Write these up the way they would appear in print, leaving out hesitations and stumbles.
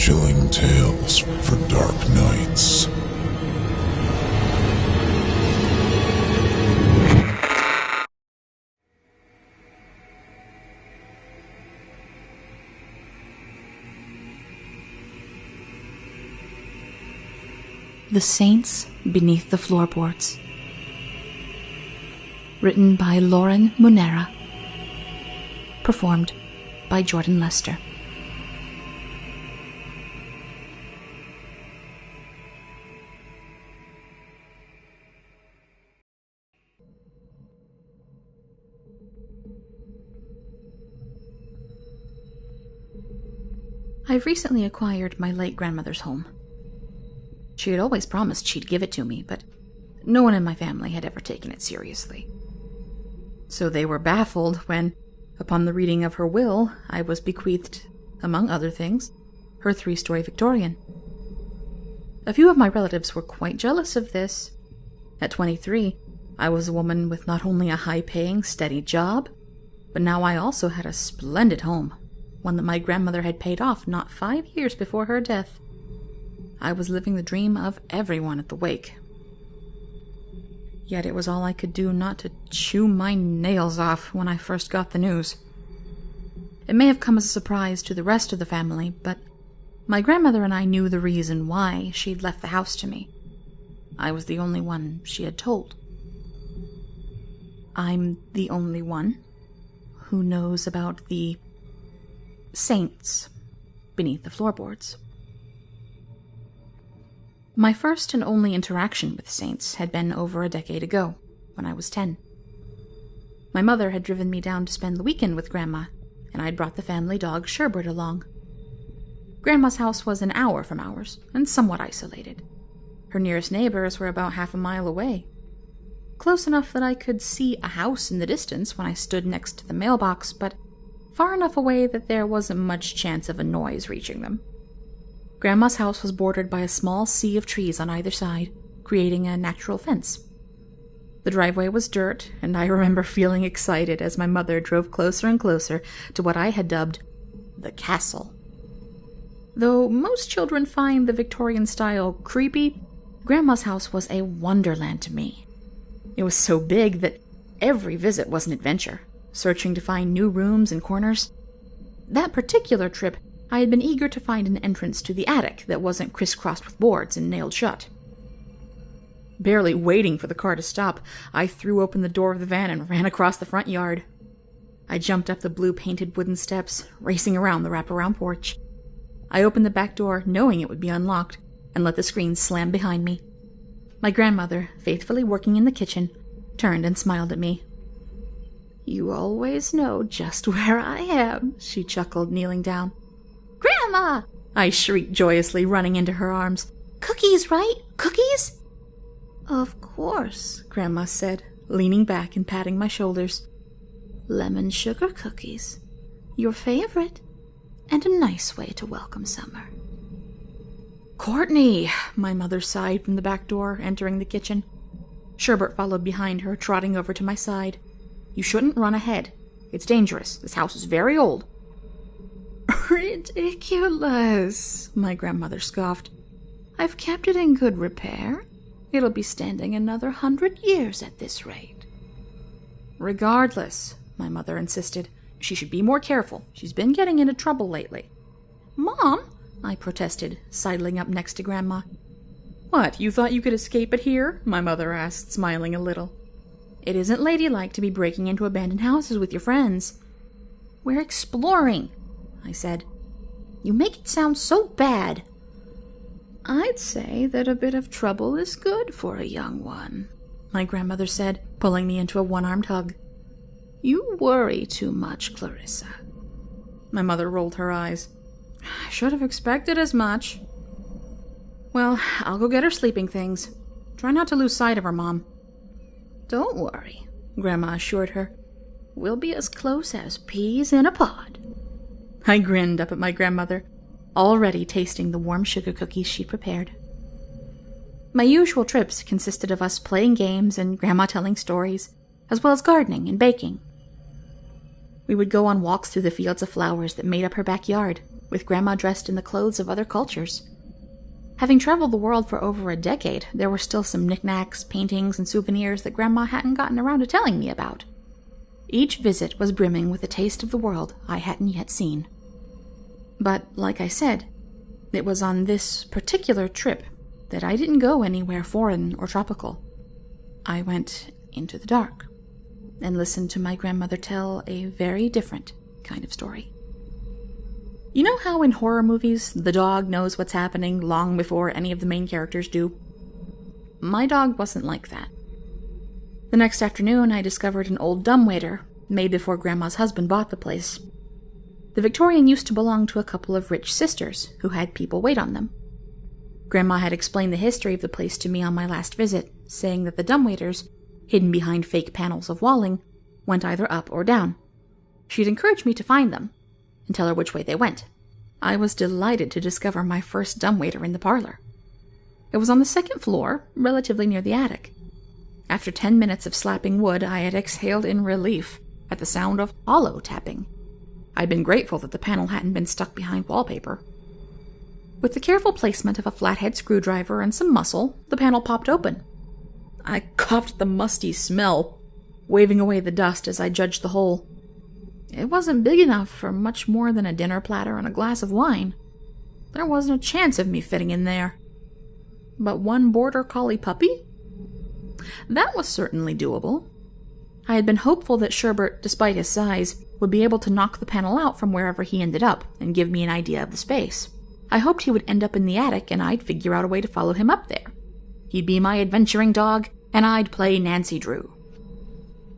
chilling tales for dark nights. The Saints Beneath the Floorboards. Written by Lauren Munera. Performed by Jordan Lester. I've recently acquired my late grandmother's home. She had always promised she'd give it to me, but no one in my family had ever taken it seriously. So they were baffled when, upon the reading of her will, I was bequeathed, among other things, her 3-story Victorian. A few of my relatives were quite jealous of this. At 23, I was a woman with not only a high-paying, steady job, but now I also had a splendid home, one that my grandmother had paid off not 5 years before her death. I was living the dream of everyone at the wake. Yet it was all I could do not to chew my nails off when I first got the news. It may have come as a surprise to the rest of the family, but my grandmother and I knew the reason why she'd left the house to me. I was the only one she had told. I'm the only one who knows about the Saints Beneath the Floorboards. My first and only interaction with Saints had been over a decade ago, when I was 10. My mother had driven me down to spend the weekend with Grandma, and I'd brought the family dog Sherbert along. Grandma's house was an hour from ours, and somewhat isolated. Her nearest neighbors were about half a mile away. Close enough that I could see a house in the distance when I stood next to the mailbox, but far enough away that there wasn't much chance of a noise reaching them. Grandma's house was bordered by a small sea of trees on either side, creating a natural fence. The driveway was dirt, and I remember feeling excited as my mother drove closer and closer to what I had dubbed the castle. Though most children find the Victorian style creepy, Grandma's house was a wonderland to me. It was so big that every visit was an adventure, searching to find new rooms and corners. That particular trip, I had been eager to find an entrance to the attic that wasn't crisscrossed with boards and nailed shut. Barely waiting for the car to stop, I threw open the door of the van and ran across the front yard. I jumped up the blue-painted wooden steps, racing around the wraparound porch. I opened the back door, knowing it would be unlocked, and let the screen slam behind me. My grandmother, faithfully working in the kitchen, turned and smiled at me. "You always know just where I am," she chuckled, kneeling down. "Grandma!" I shrieked joyously, running into her arms. "Cookies, right? Cookies?" "Of course," Grandma said, leaning back and patting my shoulders. "Lemon sugar cookies. Your favorite. And a nice way to welcome summer." "Courtney!" my mother sighed from the back door, entering the kitchen. Sherbert followed behind her, trotting over to my side. "You shouldn't run ahead. It's dangerous. This house is very old." "Ridiculous," my grandmother scoffed. "I've kept it in good repair. It'll be standing another 100 years at this rate." "Regardless," my mother insisted, "she should be more careful. She's been getting into trouble lately." "Mom," I protested, sidling up next to Grandma. "What, you thought you could escape it here?" my mother asked, smiling a little. "It isn't ladylike to be breaking into abandoned houses with your friends." "We're exploring," I said. "You make it sound so bad." "I'd say that a bit of trouble is good for a young one," my grandmother said, pulling me into a one-armed hug. "You worry too much, Clarissa." My mother rolled her eyes. "I should have expected as much." "Well, I'll go get her sleeping things. Try not to lose sight of her, Mom." "Don't worry," Grandma assured her. "We'll be as close as peas in a pod." I grinned up at my grandmother, already tasting the warm sugar cookies she prepared. My usual trips consisted of us playing games and Grandma telling stories, as well as gardening and baking. We would go on walks through the fields of flowers that made up her backyard, with Grandma dressed in the clothes of other cultures. Having traveled the world for over a decade, there were still some knickknacks, paintings, and souvenirs that Grandma hadn't gotten around to telling me about. Each visit was brimming with a taste of the world I hadn't yet seen. But, like I said, it was on this particular trip that I didn't go anywhere foreign or tropical. I went into the dark and listened to my grandmother tell a very different kind of story. You know how in horror movies, the dog knows what's happening long before any of the main characters do? My dog wasn't like that. The next afternoon, I discovered an old dumbwaiter made before Grandma's husband bought the place. The Victorian used to belong to a couple of rich sisters who had people wait on them. Grandma had explained the history of the place to me on my last visit, saying that the dumbwaiters, hidden behind fake panels of walling, went either up or down. She'd encouraged me to find them and tell her which way they went. I was delighted to discover my first dumbwaiter in the parlor. It was on the second floor, relatively near the attic. After 10 minutes of slapping wood, I had exhaled in relief at the sound of hollow tapping. I'd been grateful that the panel hadn't been stuck behind wallpaper. With the careful placement of a flathead screwdriver and some muscle, the panel popped open. I coughed the musty smell, waving away the dust as I judged the hole. It wasn't big enough for much more than a dinner platter and a glass of wine. There wasn't a chance of me fitting in there. But one border collie puppy? That was certainly doable. I had been hopeful that Sherbert, despite his size, would be able to knock the panel out from wherever he ended up and give me an idea of the space. I hoped he would end up in the attic and I'd figure out a way to follow him up there. He'd be my adventuring dog, and I'd play Nancy Drew.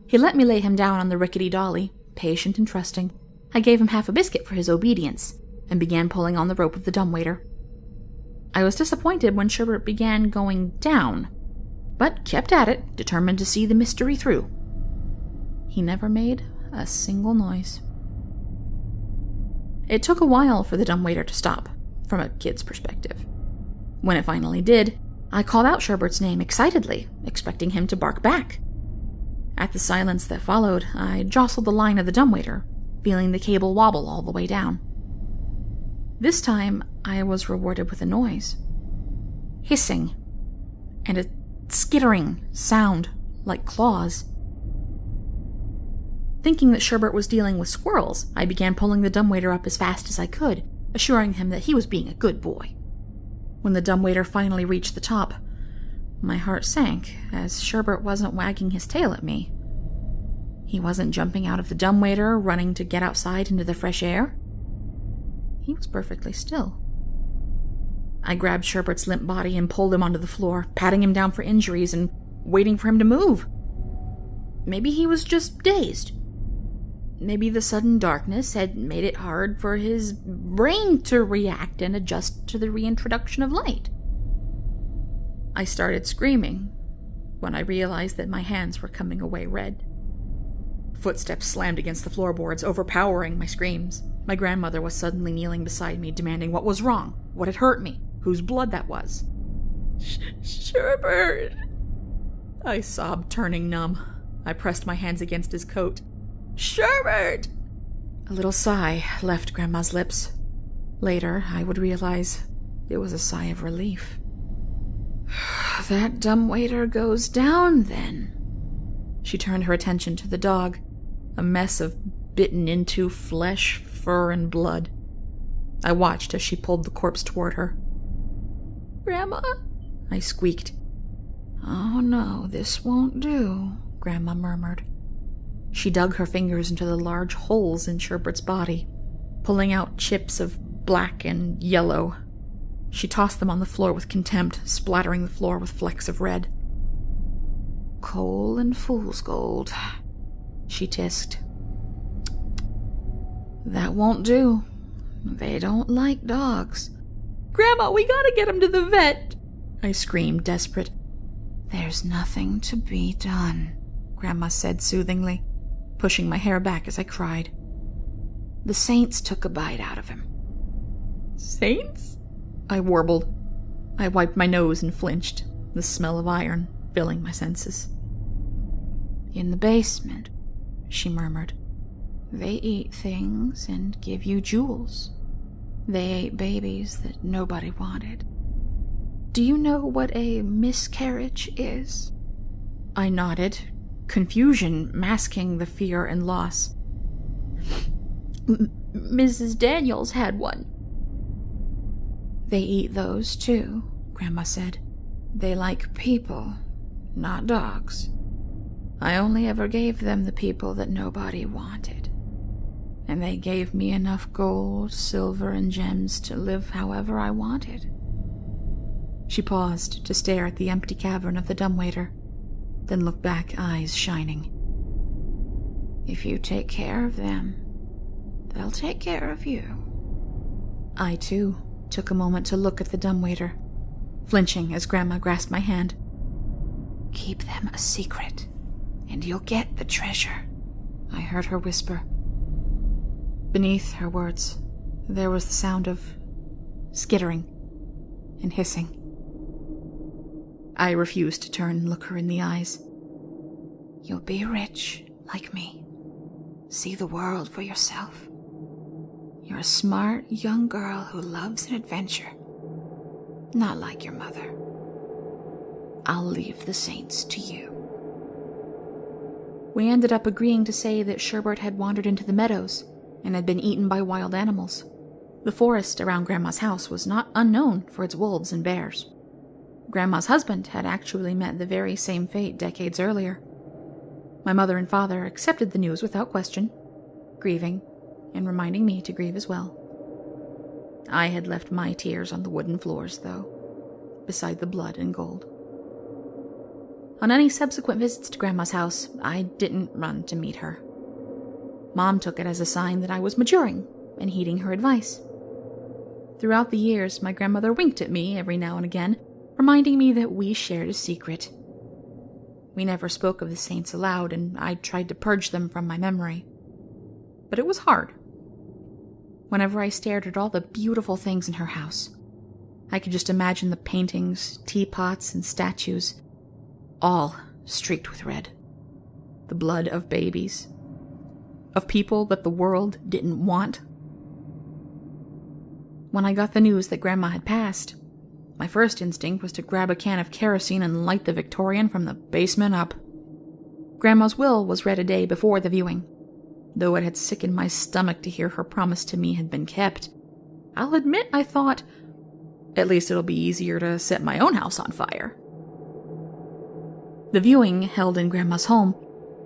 He let me lay him down on the rickety dolly, patient and trusting. I gave him half a biscuit for his obedience, and began pulling on the rope of the dumbwaiter. I was disappointed when Sherbert began going down, but kept at it, determined to see the mystery through. He never made a single noise. It took a while for the dumbwaiter to stop, from a kid's perspective. When it finally did, I called out Sherbert's name excitedly, expecting him to bark back. At the silence that followed, I jostled the line of the dumbwaiter, feeling the cable wobble all the way down. This time, I was rewarded with a noise. Hissing, and a skittering sound like claws. Thinking that Sherbert was dealing with squirrels, I began pulling the dumbwaiter up as fast as I could, assuring him that he was being a good boy. When the dumbwaiter finally reached the top, my heart sank, as Sherbert wasn't wagging his tail at me. He wasn't jumping out of the dumbwaiter, running to get outside into the fresh air. He was perfectly still. I grabbed Sherbert's limp body and pulled him onto the floor, patting him down for injuries and waiting for him to move. Maybe he was just dazed. Maybe the sudden darkness had made it hard for his brain to react and adjust to the reintroduction of light. I started screaming when I realized that my hands were coming away red. Footsteps slammed against the floorboards, overpowering my screams. My grandmother was suddenly kneeling beside me, demanding what was wrong, what had hurt me, whose blood that was. Sherbert! I sobbed, turning numb. I pressed my hands against his coat. Sherbert! A little sigh left Grandma's lips. Later, I would realize it was a sigh of relief. That dumbwaiter goes down, then. She turned her attention to the dog, a mess of bitten-into flesh, fur, and blood. I watched as she pulled the corpse toward her. Grandma? I squeaked. Oh no, this won't do, Grandma murmured. She dug her fingers into the large holes in Sherbert's body, pulling out chips of black and yellow. She tossed them on the floor with contempt, splattering the floor with flecks of red. Coal and fool's gold, she tisked. That won't do. They don't like dogs. Grandma, we gotta get him to the vet, I screamed, desperate. There's nothing to be done, Grandma said soothingly, pushing my hair back as I cried. The Saints took a bite out of him. Saints? I warbled. I wiped my nose and flinched, the smell of iron filling my senses. In the basement, she murmured. They eat things and give you jewels. They ate babies that nobody wanted. Do you know what a miscarriage is? I nodded, confusion masking the fear and loss. Mrs. Daniels had one. They eat those too, Grandma said. They like people, not dogs. I only ever gave them the people that nobody wanted. And they gave me enough gold, silver, and gems to live however I wanted. She paused to stare at the empty cavern of the dumbwaiter, then looked back, eyes shining. If you take care of them, they'll take care of you. I, too, took a moment to look at the dumbwaiter, flinching as Grandma grasped my hand. Keep them a secret, and you'll get the treasure, I heard her whisper. Beneath her words, there was the sound of skittering and hissing. I refused to turn and look her in the eyes. You'll be rich, like me. See the world for yourself. You're a smart young girl who loves an adventure. Not like your mother. I'll leave the Saints to you. We ended up agreeing to say that Sherbert had wandered into the meadows and had been eaten by wild animals. The forest around Grandma's house was not unknown for its wolves and bears. Grandma's husband had actually met the very same fate decades earlier. My mother and father accepted the news without question, grieving and reminding me to grieve as well. I had left my tears on the wooden floors, though, beside the blood and gold. On any subsequent visits to Grandma's house, I didn't run to meet her. Mom took it as a sign that I was maturing and heeding her advice. Throughout the years, my grandmother winked at me every now and again, reminding me that we shared a secret. We never spoke of the Saints aloud, and I tried to purge them from my memory. But it was hard. Whenever I stared at all the beautiful things in her house, I could just imagine the paintings, teapots, and statues, all streaked with red. The blood of babies, of people that the world didn't want. When I got the news that Grandma had passed, my first instinct was to grab a can of kerosene and light the Victorian from the basement up. Grandma's will was read a day before the viewing. Though it had sickened my stomach to hear her promise to me had been kept, I'll admit I thought, at least it'll be easier to set my own house on fire. The viewing, held in Grandma's home,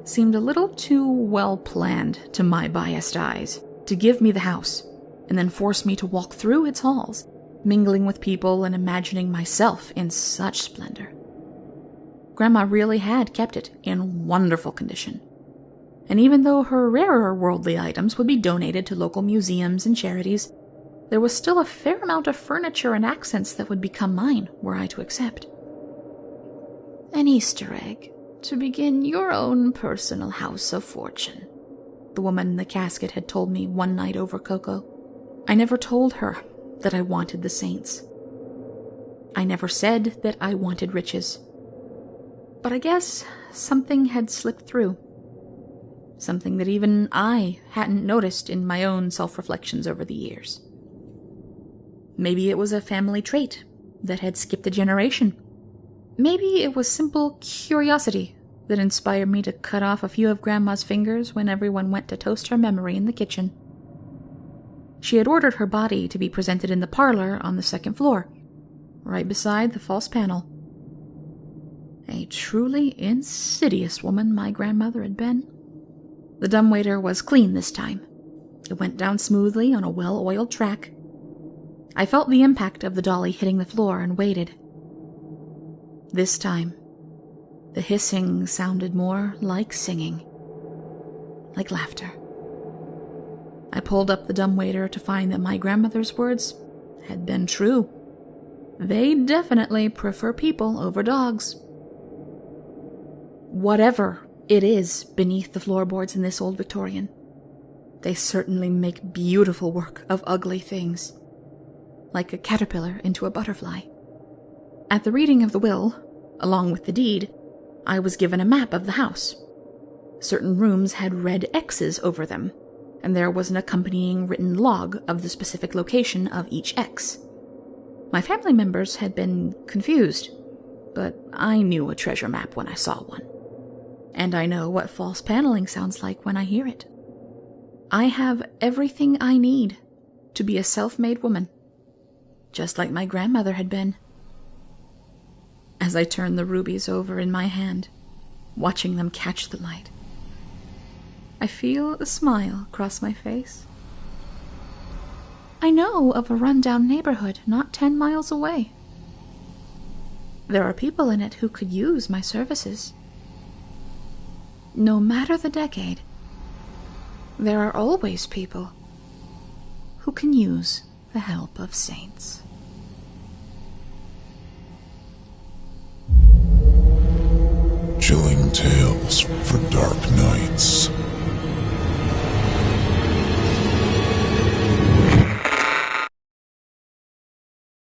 seemed a little too well planned to my biased eyes to give me the house and then force me to walk through its halls, mingling with people and imagining myself in such splendor. Grandma really had kept it in wonderful condition. And even though her rarer worldly items would be donated to local museums and charities, there was still a fair amount of furniture and accents that would become mine were I to accept. An Easter egg to begin your own personal house of fortune, the woman in the casket had told me one night over cocoa. I never told her that I wanted the Saints. I never said that I wanted riches. But I guess something had slipped through. Something that even I hadn't noticed in my own self-reflections over the years. Maybe it was a family trait that had skipped a generation. Maybe it was simple curiosity that inspired me to cut off a few of Grandma's fingers when everyone went to toast her memory in the kitchen. She had ordered her body to be presented in the parlor on the second floor, right beside the false panel. A truly insidious woman my grandmother had been. The dumbwaiter was clean this time. It went down smoothly on a well-oiled track. I felt the impact of the dolly hitting the floor and waited. This time, the hissing sounded more like singing, like laughter. I pulled up the dumbwaiter to find that my grandmother's words had been true. They definitely prefer people over dogs. Whatever it is beneath the floorboards in this old Victorian, they certainly make beautiful work of ugly things, like a caterpillar into a butterfly. At the reading of the will, along with the deed, I was given a map of the house. Certain rooms had red X's over them, and there was an accompanying written log of the specific location of each X. My family members had been confused, but I knew a treasure map when I saw one. And I know what false paneling sounds like when I hear it. I have everything I need to be a self-made woman, just like my grandmother had been. As I turn the rubies over in my hand, watching them catch the light, I feel a smile cross my face. I know of a rundown neighborhood not 10 miles away. There are people in it who could use my services. No matter the decade, there are always people who can use the help of saints. Chilling tales for dark nights.